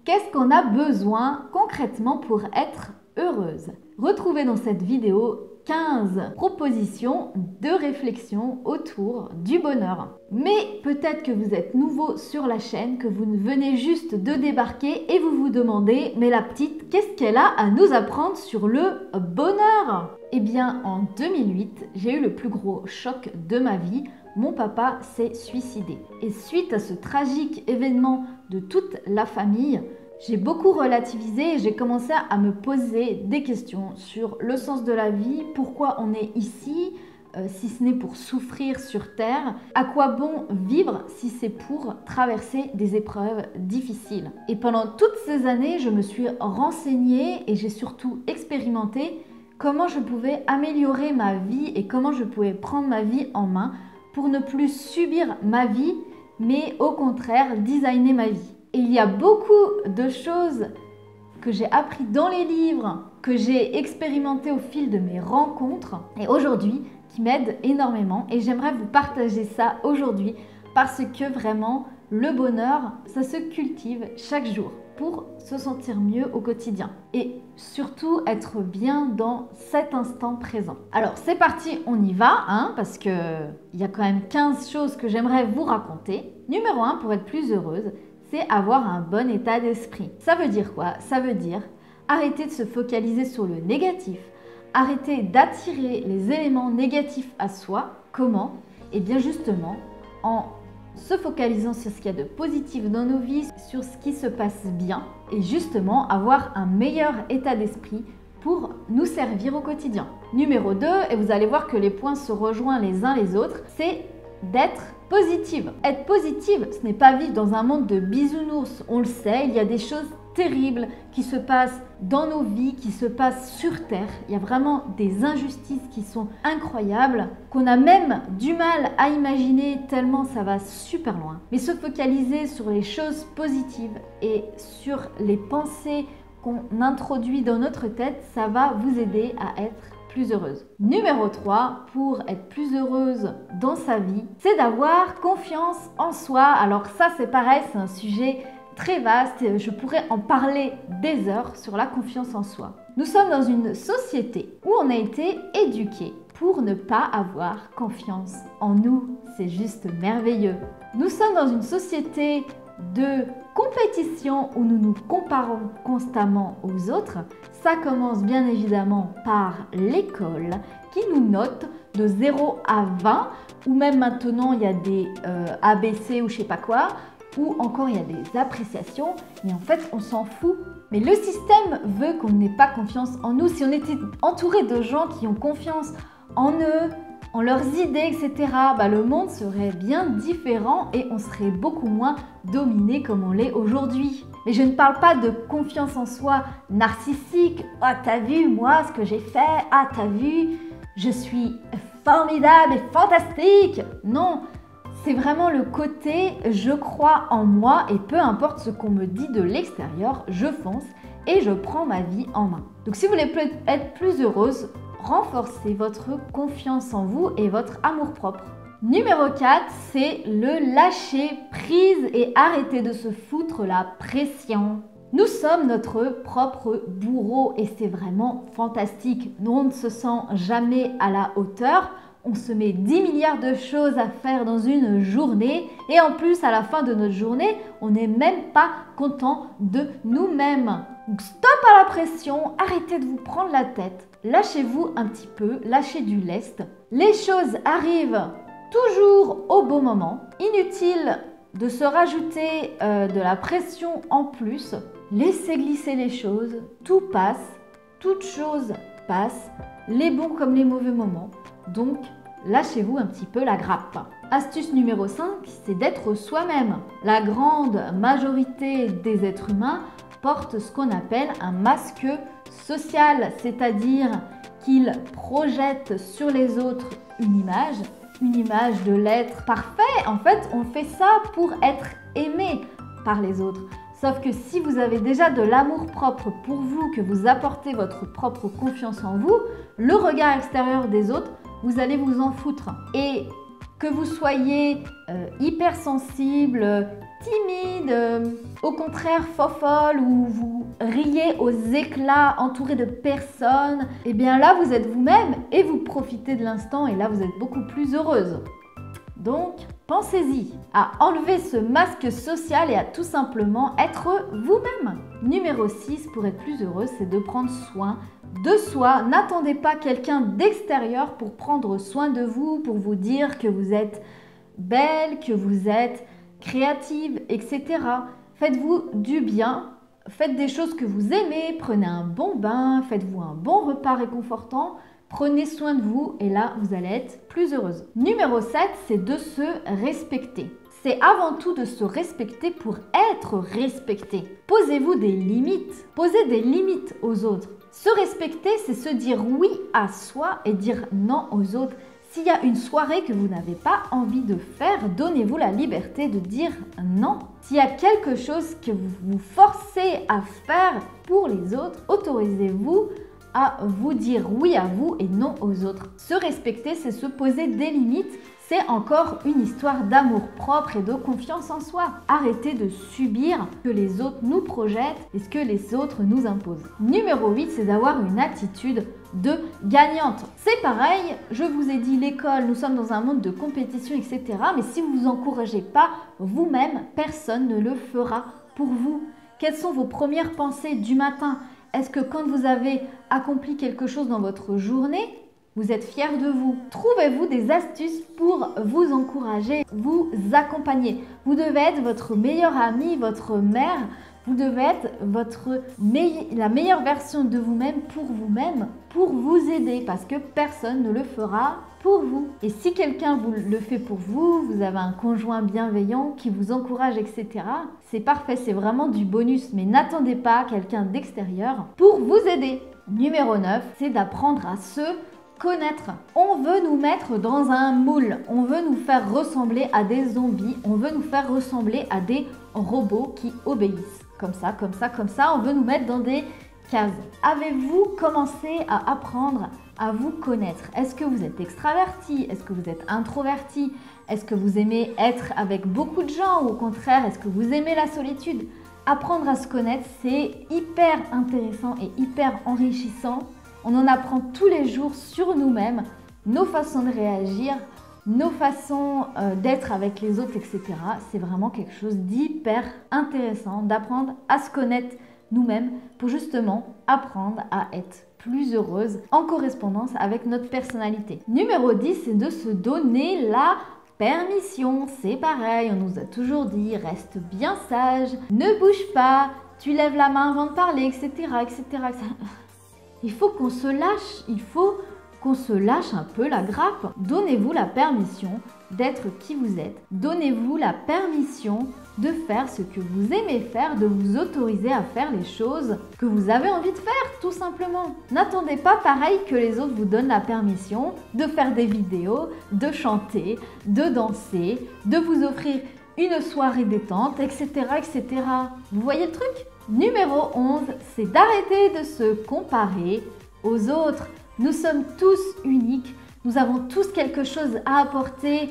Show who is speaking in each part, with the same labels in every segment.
Speaker 1: Qu'est-ce qu'on a besoin concrètement pour être heureuse? Retrouvez dans cette vidéo 15 propositions de réflexion autour du bonheur. Mais peut-être que vous êtes nouveau sur la chaîne, que vous venez juste de débarquer et vous vous demandez, mais la petite, qu'est-ce qu'elle a à nous apprendre sur le bonheur? Eh bien, en 2008, j'ai eu le plus gros choc de ma vie. Mon papa s'est suicidé. Et suite à ce tragique événement de toute la famille, j'ai beaucoup relativisé et j'ai commencé à me poser des questions sur le sens de la vie, pourquoi on est ici, si ce n'est pour souffrir sur Terre, à quoi bon vivre si c'est pour traverser des épreuves difficiles. Et pendant toutes ces années, je me suis renseignée et j'ai surtout expérimenté comment je pouvais améliorer ma vie et comment je pouvais prendre ma vie en main pour ne plus subir ma vie, mais au contraire designer ma vie. Et il y a beaucoup de choses que j'ai appris dans les livres, que j'ai expérimenté au fil de mes rencontres et aujourd'hui qui m'aident énormément. Et j'aimerais vous partager ça aujourd'hui parce que vraiment, le bonheur, ça se cultive chaque jour pour se sentir mieux au quotidien et surtout être bien dans cet instant présent. Alors c'est parti, on y va, parce qu'il y a quand même 15 choses que j'aimerais vous raconter. Numéro 1, pour être plus heureuse, c'est avoir un bon état d'esprit. Ça veut dire quoi? Ça veut dire arrêter de se focaliser sur le négatif, arrêter d'attirer les éléments négatifs à soi. Comment? Eh bien justement en se focalisant sur ce qu'il y a de positif dans nos vies, sur ce qui se passe bien et justement avoir un meilleur état d'esprit pour nous servir au quotidien. Numéro 2, et vous allez voir que les points se rejoignent les uns les autres, c'est d'être positive. Être positive, ce n'est pas vivre dans un monde de bisounours. On le sait, il y a des choses terribles qui se passent dans nos vies, qui se passent sur Terre. Il y a vraiment des injustices qui sont incroyables, qu'on a même du mal à imaginer tellement ça va super loin. Mais se focaliser sur les choses positives et sur les pensées qu'on introduit dans notre tête, ça va vous aider à être plus heureuse. Numéro 3, pour être plus heureuse dans sa vie, c'est d'avoir confiance en soi. Alors ça, c'est pareil, c'est un sujet très vaste. Je pourrais en parler des heures sur la confiance en soi. Nous sommes dans une société où on a été éduqués pour ne pas avoir confiance en nous. C'est juste merveilleux. Nous sommes dans une société de compétition où nous nous comparons constamment aux autres. Ça commence bien évidemment par l'école qui nous note de 0 à 20 ou même maintenant il y a des ABC ou je sais pas quoi, ou encore il y a des appréciations, mais en fait on s'en fout. Mais le système veut qu'on n'ait pas confiance en nous. Si on était entouré de gens qui ont confiance en eux, en leurs idées, etc., le monde serait bien différent et on serait beaucoup moins dominé comme on l'est aujourd'hui. Mais je ne parle pas de confiance en soi narcissique. « Ah, t'as vu moi ce que j'ai fait? Ah, t'as vu, je suis formidable et fantastique !» Non, c'est vraiment le côté « je crois en moi et peu importe ce qu'on me dit de l'extérieur, je fonce et je prends ma vie en main. » Donc si vous voulez être plus heureuse, renforcez votre confiance en vous et votre amour-propre. Numéro 4, c'est le lâcher prise et arrêter de se foutre la pression. Nous sommes notre propre bourreau et c'est vraiment fantastique. Nous, on ne se sent jamais à la hauteur. On se met 10 milliards de choses à faire dans une journée et en plus, à la fin de notre journée, on n'est même pas content de nous-mêmes. Donc stop à la pression, arrêtez de vous prendre la tête. Lâchez-vous un petit peu, lâchez du lest. Les choses arrivent toujours au bon moment. Inutile de se rajouter de la pression en plus. Laissez glisser les choses. Tout passe, toute chose passe, les bons comme les mauvais moments. Donc, lâchez-vous un petit peu la grappe. Astuce numéro 5, c'est d'être soi-même. La grande majorité des êtres humains portent ce qu'on appelle un masque social, c'est-à-dire qu'ils projettent sur les autres une image de l'être parfait. En fait, on fait ça pour être aimé par les autres. Sauf que si vous avez déjà de l'amour-propre pour vous, que vous apportez votre propre confiance en vous, le regard extérieur des autres, vous allez vous en foutre. Et que vous soyez hypersensible, timide, au contraire fofolle, ou vous riez aux éclats entouré de personnes, et bien là vous êtes vous-même et vous profitez de l'instant et là vous êtes beaucoup plus heureuse. Donc, pensez-y à enlever ce masque social et à tout simplement être vous-même. Numéro 6, pour être plus heureuse, c'est de prendre soin de soi. N'attendez pas quelqu'un d'extérieur pour prendre soin de vous, pour vous dire que vous êtes belle, que vous êtes créative, etc. Faites-vous du bien, faites des choses que vous aimez, prenez un bon bain, faites-vous un bon repas réconfortant. Prenez soin de vous et là, vous allez être plus heureuse. Numéro 7, c'est de se respecter. C'est avant tout de se respecter pour être respecté. Posez-vous des limites. Posez des limites aux autres. Se respecter, c'est se dire oui à soi et dire non aux autres. S'il y a une soirée que vous n'avez pas envie de faire, donnez-vous la liberté de dire non. S'il y a quelque chose que vous vous forcez à faire pour les autres, autorisez-vous à vous dire oui à vous et non aux autres. Se respecter, c'est se poser des limites. C'est encore une histoire d'amour propre et de confiance en soi. Arrêtez de subir ce que les autres nous projettent et ce que les autres nous imposent. Numéro 8, c'est d'avoir une attitude de gagnante. C'est pareil, je vous ai dit l'école, nous sommes dans un monde de compétition, etc. Mais si vous ne vous encouragez pas vous-même, personne ne le fera pour vous. Quelles sont vos premières pensées du matin ? Est-ce que quand vous avez accompli quelque chose dans votre journée, vous êtes fier de vous? Trouvez-vous des astuces pour vous encourager, vous accompagner. Vous devez être votre meilleur ami, votre mère. Vous devez être la meilleure version de vous-même pour vous aider parce que personne ne le fera pour vous. Et si quelqu'un le fait pour vous, vous avez un conjoint bienveillant qui vous encourage, etc. C'est parfait, c'est vraiment du bonus. Mais n'attendez pas quelqu'un d'extérieur pour vous aider. Numéro 9, c'est d'apprendre à se connaître. On veut nous mettre dans un moule. On veut nous faire ressembler à des zombies. On veut nous faire ressembler à des robots qui obéissent. Comme ça, comme ça, comme ça. On veut nous mettre dans des cases. Avez-vous commencé à apprendre à vous connaître? Est-ce que vous êtes extraverti? Est-ce que vous êtes introverti? Est-ce que vous aimez être avec beaucoup de gens ou au contraire, est-ce que vous aimez la solitude? Apprendre à se connaître, c'est hyper intéressant et hyper enrichissant. On en apprend tous les jours sur nous-mêmes, nos façons de réagir, nos façons d'être avec les autres, etc. C'est vraiment quelque chose d'hyper intéressant d'apprendre à se connaître nous-mêmes pour justement apprendre à être plus heureuse en correspondance avec notre personnalité. Numéro 10, c'est de se donner la permission. C'est pareil, on nous a toujours dit reste bien sage, ne bouge pas, tu lèves la main avant de parler, etc. etc. Il faut qu'on se lâche, il faut qu'on se lâche un peu la grappe. Donnez-vous la permission d'être qui vous êtes. Donnez-vous la permission de faire ce que vous aimez faire, de vous autoriser à faire les choses que vous avez envie de faire, tout simplement. N'attendez pas pareil que les autres vous donnent la permission de faire des vidéos, de chanter, de danser, de vous offrir une soirée détente, etc., etc. Vous voyez le truc? Numéro 11, c'est d'arrêter de se comparer aux autres. Nous sommes tous uniques, nous avons tous quelque chose à apporter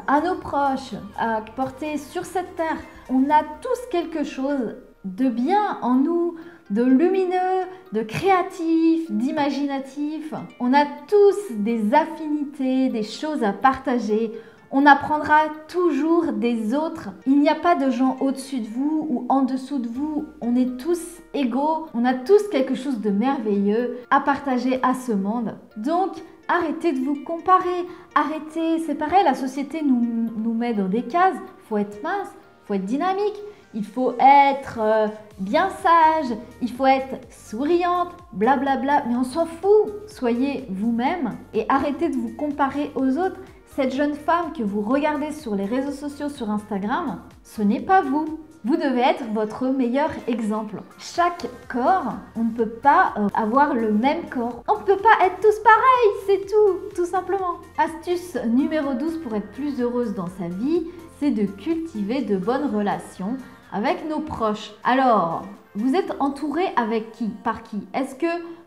Speaker 1: à nos proches, à apporter sur cette terre. On a tous quelque chose de bien en nous, de lumineux, de créatif, d'imaginatif. On a tous des affinités, des choses à partager. On apprendra toujours des autres. Il n'y a pas de gens au-dessus de vous ou en dessous de vous. On est tous égaux. On a tous quelque chose de merveilleux à partager à ce monde. Donc, arrêtez de vous comparer. Arrêtez, c'est pareil, la société nous met dans des cases. Il faut être mince, il faut être dynamique. Il faut être bien sage, il faut être souriante, blablabla. Mais on s'en fout. Soyez vous-même et arrêtez de vous comparer aux autres. Cette jeune femme que vous regardez sur les réseaux sociaux, sur Instagram, ce n'est pas vous. Vous devez être votre meilleur exemple. Chaque corps, on ne peut pas avoir le même corps. On ne peut pas être tous pareils, c'est tout simplement. Astuce numéro 12 pour être plus heureuse dans sa vie, c'est de cultiver de bonnes relations avec nos proches. Alors, vous êtes entouré avec qui? Par qui? Est-ce que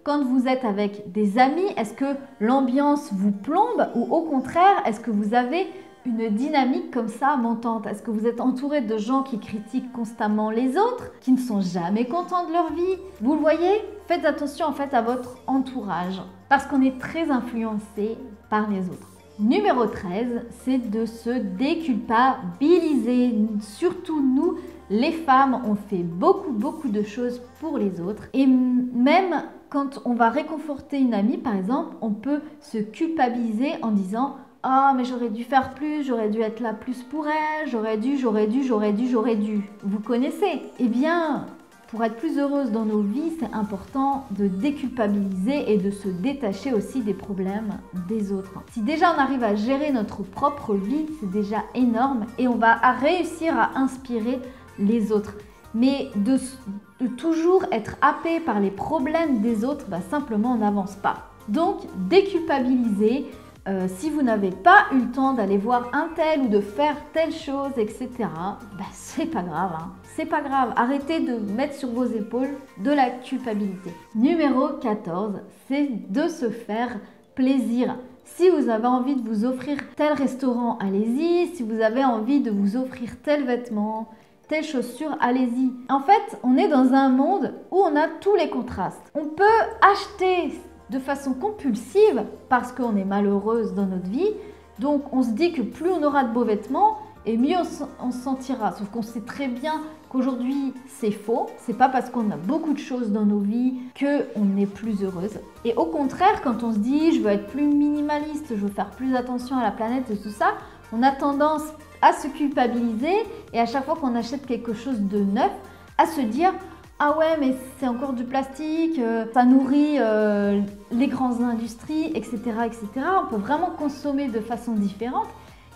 Speaker 1: quand vous êtes avec des amis, est-ce que l'ambiance vous plombe ou au contraire, est-ce que vous avez une dynamique comme ça montante? Est-ce que vous êtes entouré de gens qui critiquent constamment les autres, qui ne sont jamais contents de leur vie? Vous le voyez? Faites attention en fait à votre entourage parce qu'on est très influencé par les autres. Numéro 13, c'est de se déculpabiliser. Surtout nous, les femmes, on fait beaucoup de choses pour les autres. Et même quand on va réconforter une amie, par exemple, on peut se culpabiliser en disant « Ah, mais j'aurais dû faire plus, j'aurais dû être là plus pour elle, j'aurais dû. » Vous connaissez? Eh bien, pour être plus heureuse dans nos vies, c'est important de déculpabiliser et de se détacher aussi des problèmes des autres. Si déjà on arrive à gérer notre propre vie, c'est déjà énorme et on va réussir à inspirer les autres. Mais de toujours être happé par les problèmes des autres, simplement on n'avance pas. Donc déculpabiliser. Si vous n'avez pas eu le temps d'aller voir un tel ou de faire telle chose, etc., c'est pas grave. C'est pas grave. Arrêtez de mettre sur vos épaules de la culpabilité. Numéro 14, c'est de se faire plaisir. Si vous avez envie de vous offrir tel restaurant, allez-y. Si vous avez envie de vous offrir tel vêtement, telle chaussure, allez-y. En fait, on est dans un monde où on a tous les contrastes. On peut acheter de façon compulsive parce qu'on est malheureuse dans notre vie. Donc on se dit que plus on aura de beaux vêtements et mieux on se sentira. Sauf qu'on sait très bien qu'aujourd'hui c'est faux. C'est pas parce qu'on a beaucoup de choses dans nos vies qu'on est plus heureuse. Et au contraire, quand on se dit je veux être plus minimaliste, je veux faire plus attention à la planète et tout ça, on a tendance à se culpabiliser et à chaque fois qu'on achète quelque chose de neuf, à se dire ah ouais, mais c'est encore du plastique, ça nourrit les grandes industries, etc., etc. On peut vraiment consommer de façon différente.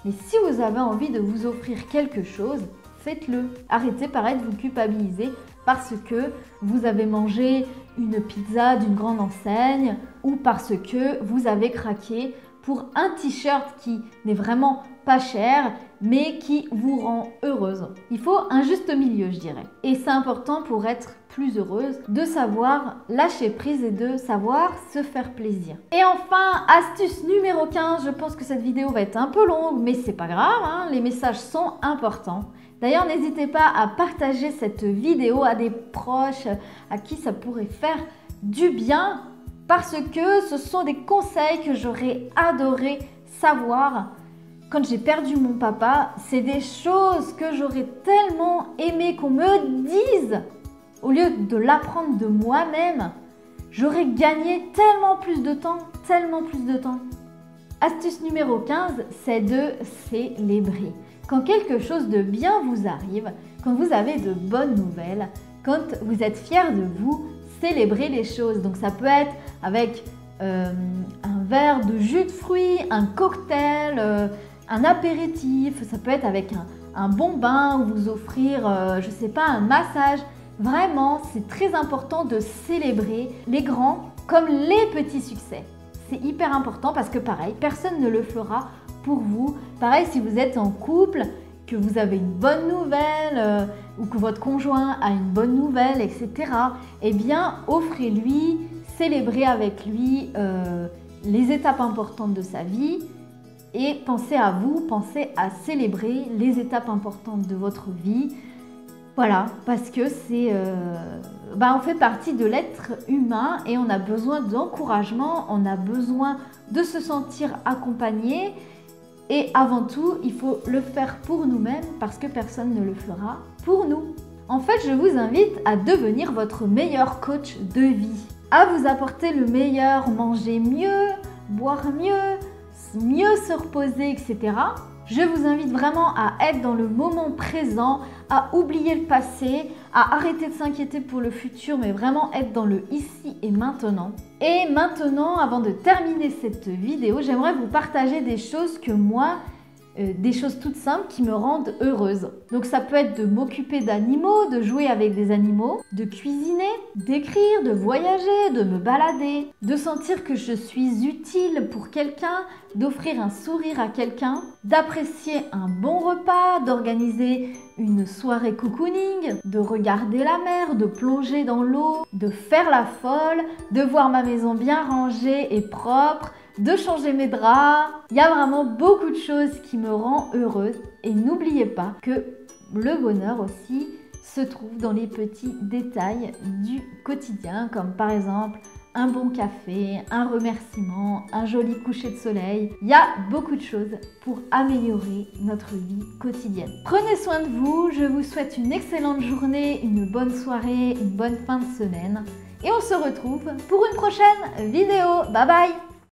Speaker 1: Mais si vous avez envie de vous offrir quelque chose, faites-le. Arrêtez pareil de vous culpabiliser parce que vous avez mangé une pizza d'une grande enseigne ou parce que vous avez craqué pour un t-shirt qui n'est vraiment pas cher, mais qui vous rend heureuse. Il faut un juste milieu, je dirais. Et c'est important pour être plus heureuse de savoir lâcher prise et de savoir se faire plaisir. Et enfin, astuce numéro 15, je pense que cette vidéo va être un peu longue, mais c'est pas grave, les messages sont importants. D'ailleurs, n'hésitez pas à partager cette vidéo à des proches à qui ça pourrait faire du bien parce que ce sont des conseils que j'aurais adoré savoir quand j'ai perdu mon papa. C'est des choses que j'aurais tellement aimé qu'on me dise. Au lieu de l'apprendre de moi-même, j'aurais gagné tellement plus de temps, Astuce numéro 15, c'est de célébrer. Quand quelque chose de bien vous arrive, quand vous avez de bonnes nouvelles, quand vous êtes fier de vous, célébrez les choses. Donc ça peut être avec un verre de jus de fruits, un cocktail, un apéritif, ça peut être avec un bon bain ou vous offrir, je sais pas, un massage. Vraiment, c'est très important de célébrer les grands comme les petits succès. C'est hyper important parce que pareil, personne ne le fera pour vous. Pareil, si vous êtes en couple, que vous avez une bonne nouvelle ou que votre conjoint a une bonne nouvelle, etc. Eh bien, offrez-lui, célébrez avec lui les étapes importantes de sa vie et pensez à vous, pensez à célébrer les étapes importantes de votre vie. Voilà, parce que on fait partie de l'être humain et on a besoin d'encouragement, on a besoin de se sentir accompagné. Et avant tout, il faut le faire pour nous-mêmes parce que personne ne le fera pour nous. En fait, je vous invite à devenir votre meilleur coach de vie, à vous apporter le meilleur, manger mieux, boire mieux se reposer, etc. Je vous invite vraiment à être dans le moment présent, à oublier le passé, à arrêter de s'inquiéter pour le futur, mais vraiment être dans le ici et maintenant. Et maintenant, avant de terminer cette vidéo, j'aimerais vous partager des choses que moi, des choses toutes simples qui me rendent heureuse. Donc ça peut être de m'occuper d'animaux, de jouer avec des animaux, de cuisiner, d'écrire, de voyager, de me balader, de sentir que je suis utile pour quelqu'un, d'offrir un sourire à quelqu'un, d'apprécier un bon repas, d'organiser une soirée cocooning, de regarder la mer, de plonger dans l'eau, de faire la folle, de voir ma maison bien rangée et propre, de changer mes draps. Il y a vraiment beaucoup de choses qui me rendent heureuse. Et n'oubliez pas que le bonheur aussi se trouve dans les petits détails du quotidien, comme par exemple un bon café, un remerciement, un joli coucher de soleil. Il y a beaucoup de choses pour améliorer notre vie quotidienne. Prenez soin de vous, je vous souhaite une excellente journée, une bonne soirée, une bonne fin de semaine. Et on se retrouve pour une prochaine vidéo. Bye bye!